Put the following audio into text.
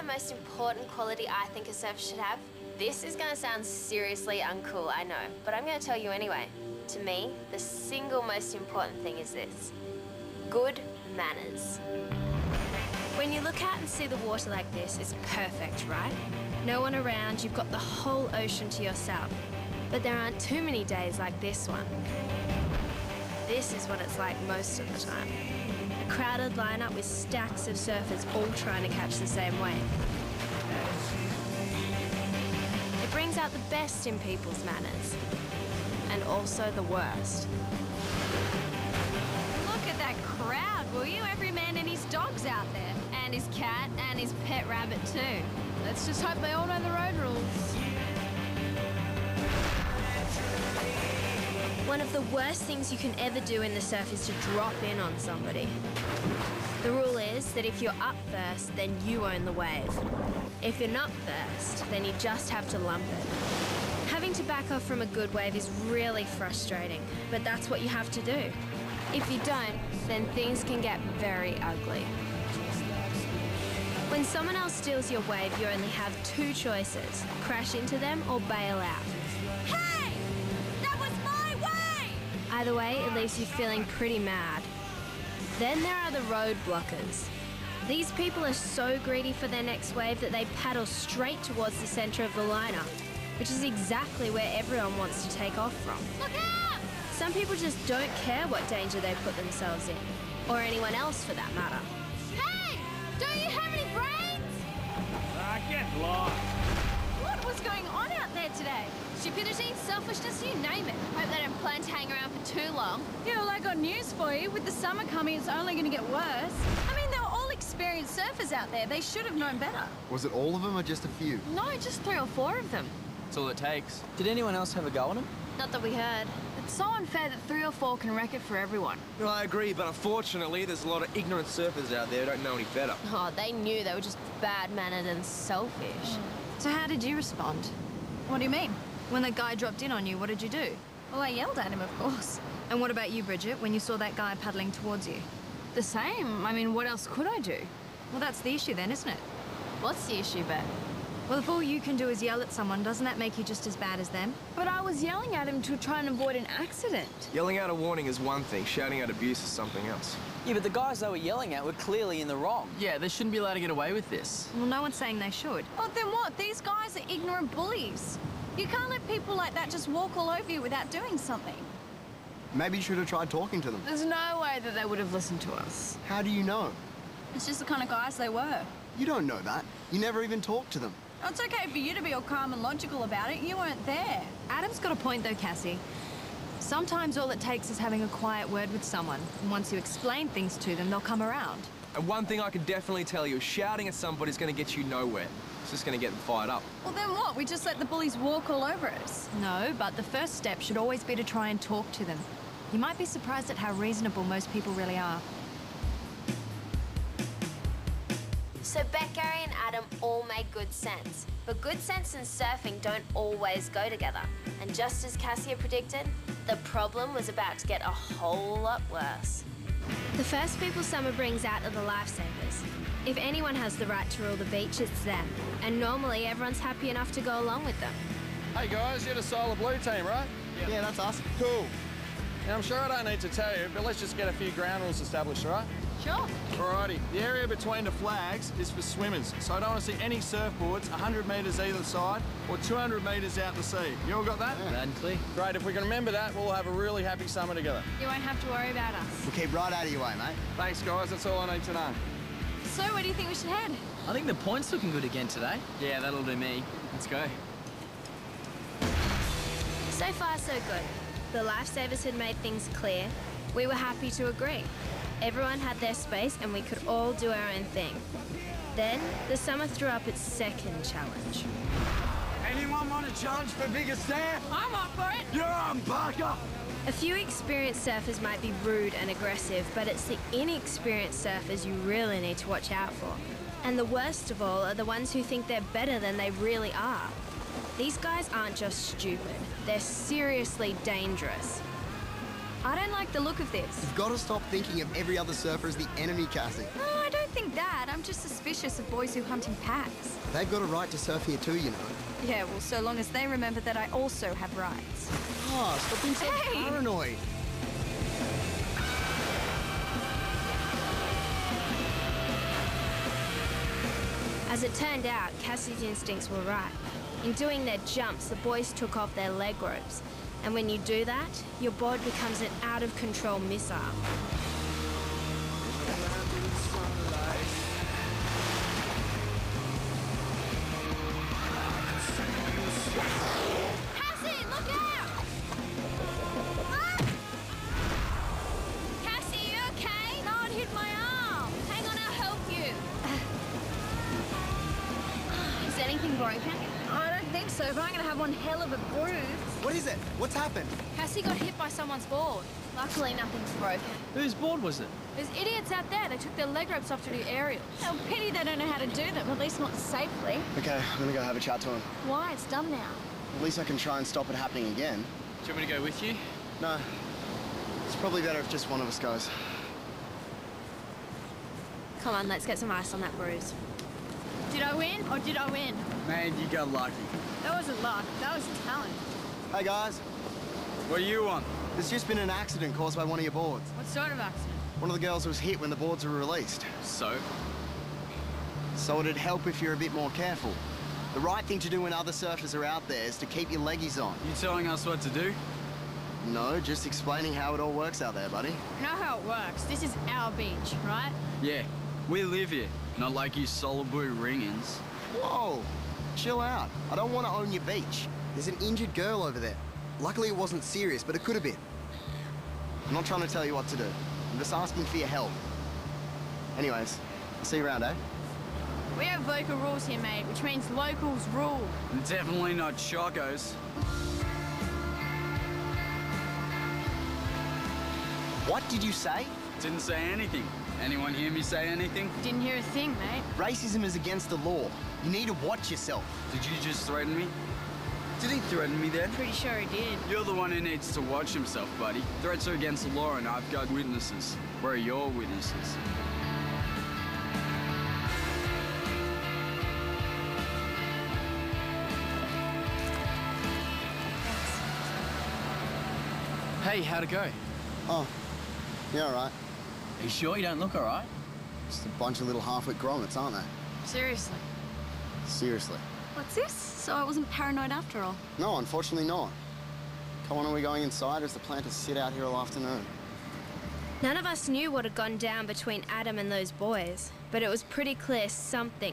the most important quality I think a surfer should have? This is gonna sound seriously uncool, I know, but I'm gonna tell you anyway. To me, the single most important thing is this: good manners. When you look out and see the water like this, it's perfect, right? No one around, you've got the whole ocean to yourself. But there aren't too many days like this one. This is what it's like most of the time. A crowded lineup with stacks of surfers all trying to catch the same wave. It brings out the best in people's manners, and also the worst. Look at that crowd, will you? Every man and his dog's out there. And his cat and his pet rabbit too. Let's just hope they all know the road rules. One of the worst things you can ever do in the surf is to drop in on somebody. The rule is that if you're up first, then you own the wave. If you're not first, then you just have to lump it. Having to back off from a good wave is really frustrating, but that's what you have to do. If you don't, then things can get very ugly. When someone else steals your wave, you only have two choices: crash into them or bail out. Hey! That was my way! Either way, it leaves you feeling pretty mad. Then there are the road blockers. These people are so greedy for their next wave that they paddle straight towards the center of the lineup, which is exactly where everyone wants to take off from. Look out! Some people just don't care what danger they put themselves in, or anyone else for that matter. Hey! Don't you have any brains? Get lost. What was going on out there today? Stupidity, selfishness, you name it. Hope they don't plan to hang around for too long. Yeah, well, I got news for you. With the summer coming, it's only going to get worse. I mean, they were all experienced surfers out there. They should have known better. Was it all of them or just a few? No, just 3 or 4 of them. That's all it takes. Did anyone else have a go on him? Not that we heard. It's so unfair that 3 or 4 can wreck it for everyone. Well, I agree, but unfortunately, there's a lot of ignorant surfers out there who don't know any better. Oh, they knew they were just bad-mannered and selfish. So how did you respond? What do you mean? When that guy dropped in on you, what did you do? Well, I yelled at him, of course. And what about you, Bridget, when you saw that guy paddling towards you? The same. I mean, what else could I do? Well, that's the issue then, isn't it? What's the issue, Beth? Well, if all you can do is yell at someone, doesn't that make you just as bad as them? But I was yelling at him to try and avoid an accident. Yelling out a warning is one thing, shouting out abuse is something else. Yeah, but the guys they were yelling at were clearly in the wrong. Yeah, they shouldn't be allowed to get away with this. Well, no one's saying they should. Oh, then what? These guys are ignorant bullies. You can't let people like that just walk all over you without doing something. Maybe you should have tried talking to them. There's no way that they would have listened to us. How do you know? It's just the kind of guys they were. You don't know that. You never even talked to them. It's okay for you to be all calm and logical about it. You weren't there. Adam's got a point, though, Cassie. Sometimes all it takes is having a quiet word with someone. And once you explain things to them, they'll come around. And one thing I can definitely tell you, shouting at somebody's going to get you nowhere. It's just going to get them fired up. Well, then what? We just let the bullies walk all over us? No, but the first step should always be to try and talk to them. You might be surprised at how reasonable most people really are. So Beck, Gary and Adam all make good sense. But good sense and surfing don't always go together. And just as Cassia predicted, the problem was about to get a whole lot worse. The first people summer brings out are the lifesavers. If anyone has the right to rule the beach, it's them. And normally everyone's happy enough to go along with them. Hey guys, you're the Solar Blue team, right? Yeah, that's us. Cool. Now, I'm sure I don't need to tell you, but let's just get a few ground rules established, all right? Sure. Alrighty, the area between the flags is for swimmers, so I don't want to see any surfboards 100 metres either side or 200 metres out to sea. You all got that? Loud and clear. Great, if we can remember that, we'll have a really happy summer together. You won't have to worry about us. We'll keep right out of your way, mate. Thanks, guys, that's all I need to know. So, where do you think we should head? I think the point's looking good again today. Yeah, that'll do me. Let's go. So far, so good. The lifesavers had made things clear. We were happy to agree. Everyone had their space and we could all do our own thing. Then, the summer threw up its second challenge. Anyone want a challenge for bigger staff? I'm up for it. You're on, Barker! A few experienced surfers might be rude and aggressive, but it's the inexperienced surfers you really need to watch out for. And the worst of all are the ones who think they're better than they really are. These guys aren't just stupid, they're seriously dangerous. I don't like the look of this. You've got to stop thinking of every other surfer as the enemy, Cassie. No, I don't think think that. I'm just suspicious of boys who hunt in packs. They've got a right to surf here too, you know. Yeah, well, so long as they remember that I also have rights. Oh, stop being so Hey! paranoid. As it turned out, Cassie's instincts were right. In doing their jumps, the boys took off their leg ropes. And when you do that, your board becomes an out-of-control missile. Cassie, look out! Ah! Cassie, you okay? No, it hit my arm. Hang on, I'll help you. Is anything broken? I don't think so, but I'm gonna have one hell of a bruise. What is it? What's happened? Cassie got hit by someone's board. Luckily, nothing's broken. Whose board was it? There's idiots out there. They took their leg ropes off to do aerials. Oh, pity they don't know how to do them, at least not safely. Okay, I'm gonna go have a chat to him. Why? It's done now. At least I can try and stop it happening again. Do you want me to go with you? No. It's probably better if just one of us goes. Come on, let's get some ice on that bruise. Did I win or did I win? Man, you got lucky. That wasn't luck. That was talent. Hey guys, What do you want? there's just been an accident caused by one of your boards. What sort of accident? One of the girls was hit when the boards were released. So? So it'd help if you're a bit more careful. The right thing to do when other surfers are out there is to keep your leggies on. You telling us what to do? No, just explaining how it all works out there, buddy. You know how it works. This is our beach, right? Yeah, we live here. Not like you Soliboo ring-ins. Whoa, chill out. I don't want to own your beach. There's an injured girl over there. Luckily it wasn't serious, but it could have been. I'm not trying to tell you what to do. I'm just asking for your help. Anyways, I'll see you around, eh? We have local rules here, mate, which means locals rule. Definitely not Chocos. What did you say? Didn't say anything. Anyone hear me say anything? Didn't hear a thing, mate. Racism is against the law. You need to watch yourself. Did you just threaten me? Did he threaten me then? Pretty sure he did. You're the one who needs to watch himself, buddy. Threats are against the law and I've got witnesses. Where are your witnesses? Hey, how'd it go? Oh, yeah, all right. Are you sure you don't look all right? Just a bunch of little half-wit grommets, aren't they? Seriously. Seriously. What's this? So I wasn't paranoid after all. No, unfortunately not. Come on, are we going inside or is the plan to sit out here all afternoon? None of us knew what had gone down between Adam and those boys, but it was pretty clear something